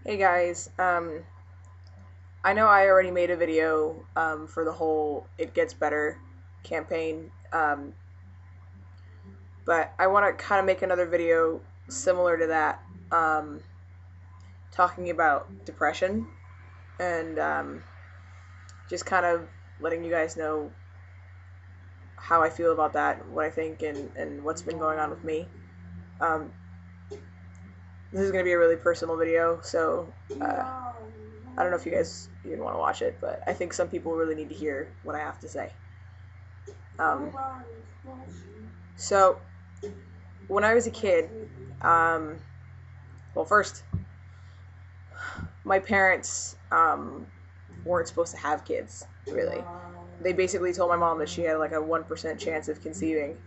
Hey guys, I know I already made a video for the whole It Gets Better campaign, but I want to kind of make another video similar to that, um, talking about depression and just kind of letting you guys know how I feel about that, what I think, and what's been going on with me. Um, this is going to be a really personal video, so I don't know if you guys even want to watch it, but I think some people really need to hear what I have to say. Um, so, when I was a kid, um, well, first, my parents weren't supposed to have kids, really. They basically told my mom that she had like a 1% chance of conceiving,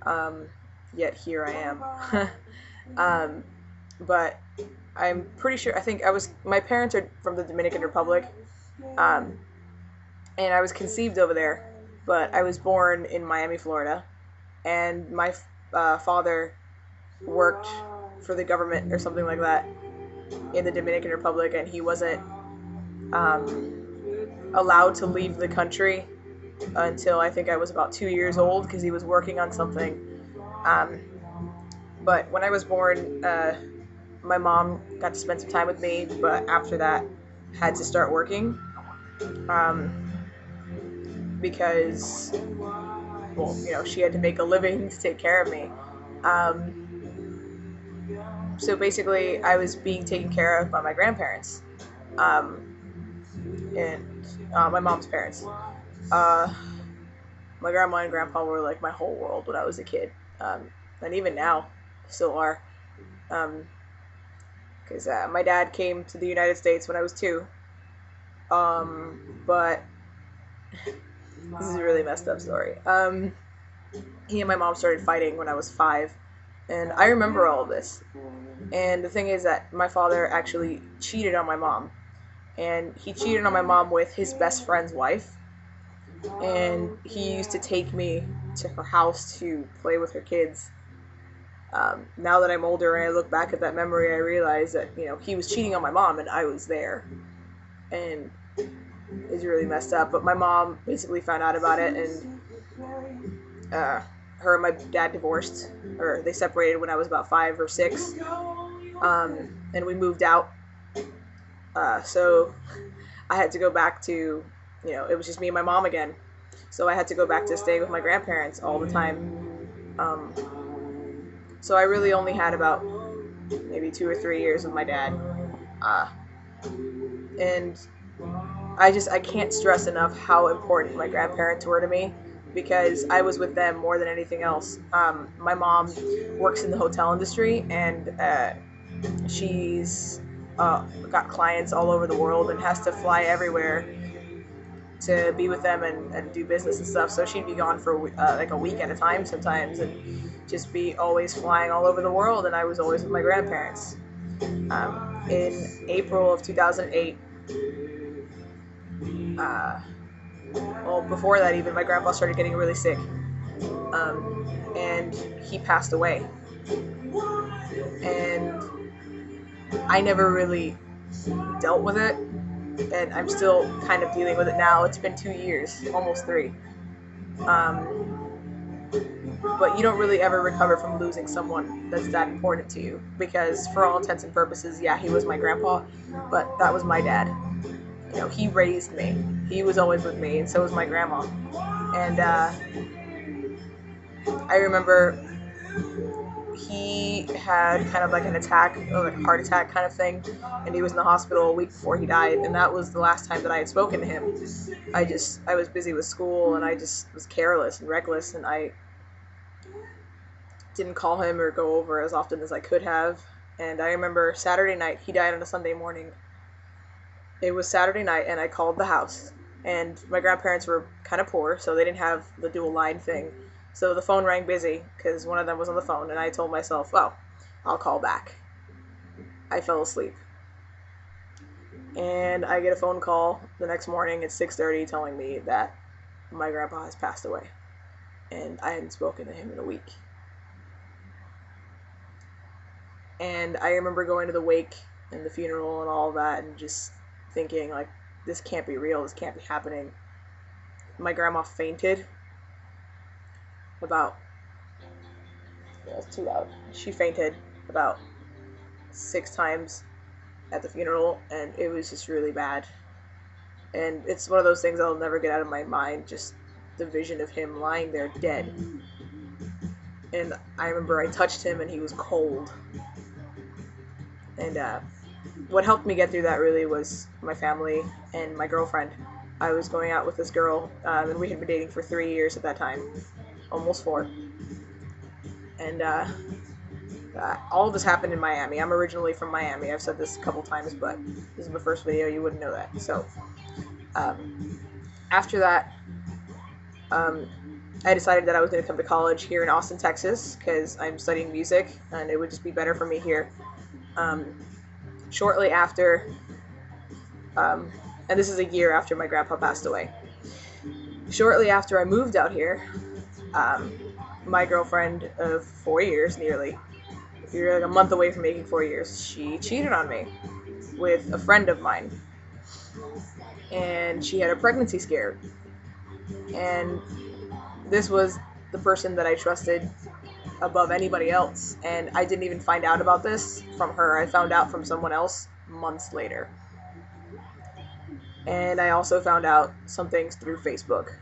um, yet here I am. um, but I'm pretty sure, my parents are from the Dominican Republic, um, and I was conceived over there, but I was born in Miami, Florida, and my father worked for the government or something like that in the Dominican Republic, and he wasn't allowed to leave the country until I think I was about 2 years old because he was working on something. Um, but when I was born, my mom got to spend some time with me, but after that, had to start working um, because, well, she had to make a living to take care of me. So basically, I was being taken care of by my grandparents. Um, and my mom's parents. Uh, my grandma and grandpa were like my whole world when I was a kid, and even now, still are. Because my dad came to the United States when I was 2, but this is a really messed up story. He and my mom started fighting when I was 5, and I remember all of this. And the thing is that my father actually cheated on my mom, and he cheated on my mom with his best friend's wife, and he used to take me to her house to play with her kids. Now that I'm older and I look back at that memory, I realize that he was cheating on my mom and I was there, and it's really messed up. But my mom basically found out about it, and her and my dad divorced, or they separated when I was about 5 or 6, and we moved out. So I had to go back to, it was just me and my mom again. So I had to go back to stay with my grandparents all the time. So I really only had about maybe 2 or 3 years with my dad. Uh, and I can't stress enough how important my grandparents were to me because I was with them more than anything else. My mom works in the hotel industry, and she's got clients all over the world and has to fly everywhere to be with them and do business and stuff. So she'd be gone for like a week at a time sometimes, and just be always flying all over the world. And I was always with my grandparents. In April of 2008, uh, well, before that even, my grandpa started getting really sick, and he passed away. And I never really dealt with it, and I'm still kind of dealing with it now. It's been 2 years, almost 3. Um, but you don't really ever recover from losing someone that's that important to you, because for all intents and purposes, yeah, he was my grandpa, but that was my dad. He raised me. He was always with me, and so was my grandma. And I remember he had kind of like an attack, like a heart attack kind of thing, and he was in the hospital a week before he died, and that was the last time that I had spoken to him. I was busy with school, and I just was careless and reckless, and I didn't call him or go over as often as I could have. And I remember Saturday night, he died on a Sunday morning. It was Saturday night, and I called the house, and my grandparents were kind of poor, so they didn't have the dual line thing. So the phone rang busy because one of them was on the phone, and I told myself, well, I'll call back. I fell asleep. And I get a phone call the next morning at 6:30 telling me that my grandpa has passed away. And I hadn't spoken to him in a week. And I remember going to the wake and the funeral and all that, and just thinking, like, this can't be real, this can't be happening. My grandma fainted about, yeah, it's too loud. She fainted about 6 times at the funeral, and it was just really bad. And it's one of those things I'll never get out of my mind, just the vision of him lying there dead. And I remember I touched him and he was cold. And what helped me get through that really was my family and my girlfriend. I was going out with this girl, and we had been dating for 3 years at that time, almost 4. And all of this happened in Miami. I'm originally from Miami. I've said this a couple times, but this is my first video. You wouldn't know that. So after that, I decided that I was going to come to college here in Austin, Texas, because I'm studying music, and it would just be better for me here. Shortly after, and this is a year after my grandpa passed away. Shortly after I moved out here, my girlfriend of 4 years, nearly, you're like a month away from making 4 years, she cheated on me with a friend of mine. And she had a pregnancy scare. And this was the person that I trusted above anybody else. And I didn't even find out about this from her. I found out from someone else months later. And I also found out some things through Facebook.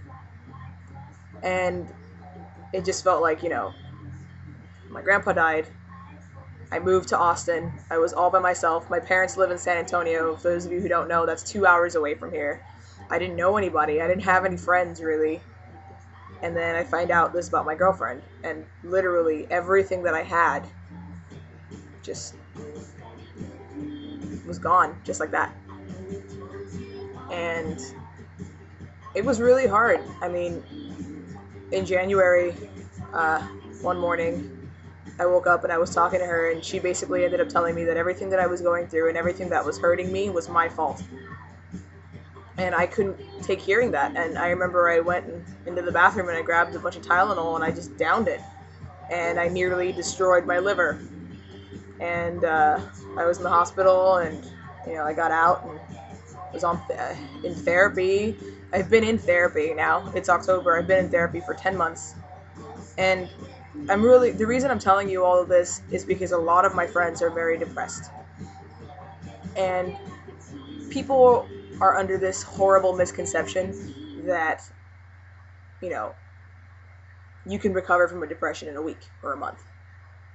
And it just felt like, my grandpa died. I moved to Austin. I was all by myself. My parents live in San Antonio. For those of you who don't know, that's 2 hours away from here. I didn't know anybody. I didn't have any friends, really. And then I find out this about my girlfriend. And literally everything that I had just was gone, just like that. And it was really hard. I mean, in January, one morning, I woke up and I was talking to her, and she basically ended up telling me that everything that I was going through and everything that was hurting me was my fault. And I couldn't take hearing that. And I remember I went into the bathroom and I grabbed a bunch of Tylenol and I just downed it. And I nearly destroyed my liver. And I was in the hospital, and I got out and was in therapy. I've been in therapy now. It's October. I've been in therapy for 10 months. And the reason I'm telling you all of this is because a lot of my friends are very depressed. And people are under this horrible misconception that, you can recover from a depression in a week or a month.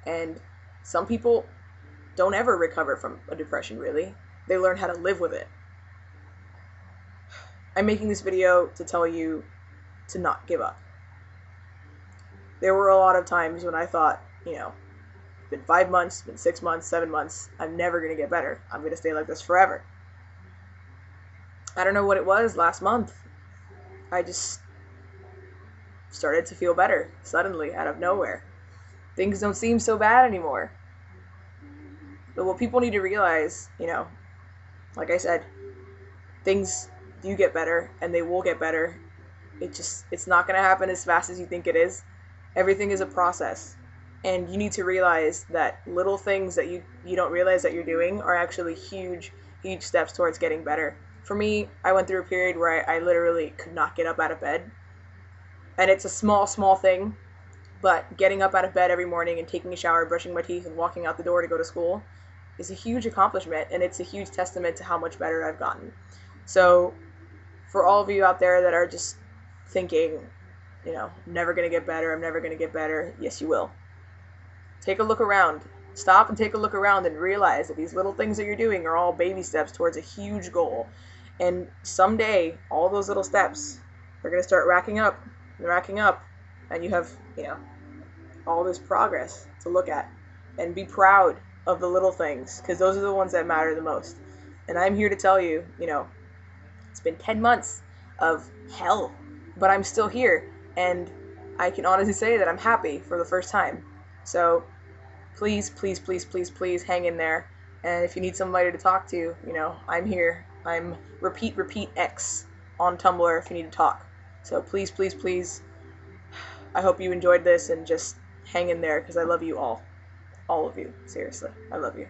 And some people don't ever recover from a depression, really. They learn how to live with it. I'm making this video to tell you to not give up. There were a lot of times when I thought, it's been 5 months, it's been 6 months, 7 months, I'm never going to get better. I'm going to stay like this forever. I don't know what it was last month. I just started to feel better suddenly out of nowhere. Things don't seem so bad anymore. But what people need to realize, like I said, things do get better, and they will get better. It's not going to happen as fast as you think it is. Everything is a process. And you need to realize that little things that you don't realize that you're doing are actually huge, huge steps towards getting better. For me, I went through a period where I literally could not get up out of bed. And it's a small, small thing, but getting up out of bed every morning and taking a shower, brushing my teeth, and walking out the door to go to school is a huge accomplishment, and it's a huge testament to how much better I've gotten. So for all of you out there that are just thinking, never going to get better, I'm never going to get better, yes, you will. Take a look around. Stop and take a look around and realize that these little things that you're doing are all baby steps towards a huge goal. And someday, all those little steps are going to start racking up, and you have, all this progress to look at. And be proud of the little things, because those are the ones that matter the most. And I'm here to tell you, it's been 10 months of hell, but I'm still here, and I can honestly say that I'm happy for the first time. So please, please, please, please, please hang in there. And if you need somebody to talk to, I'm here. I'm repeat X on Tumblr if you need to talk. So please, please, please, I hope you enjoyed this, and just hang in there, because I love you all. All of you. Seriously. I love you.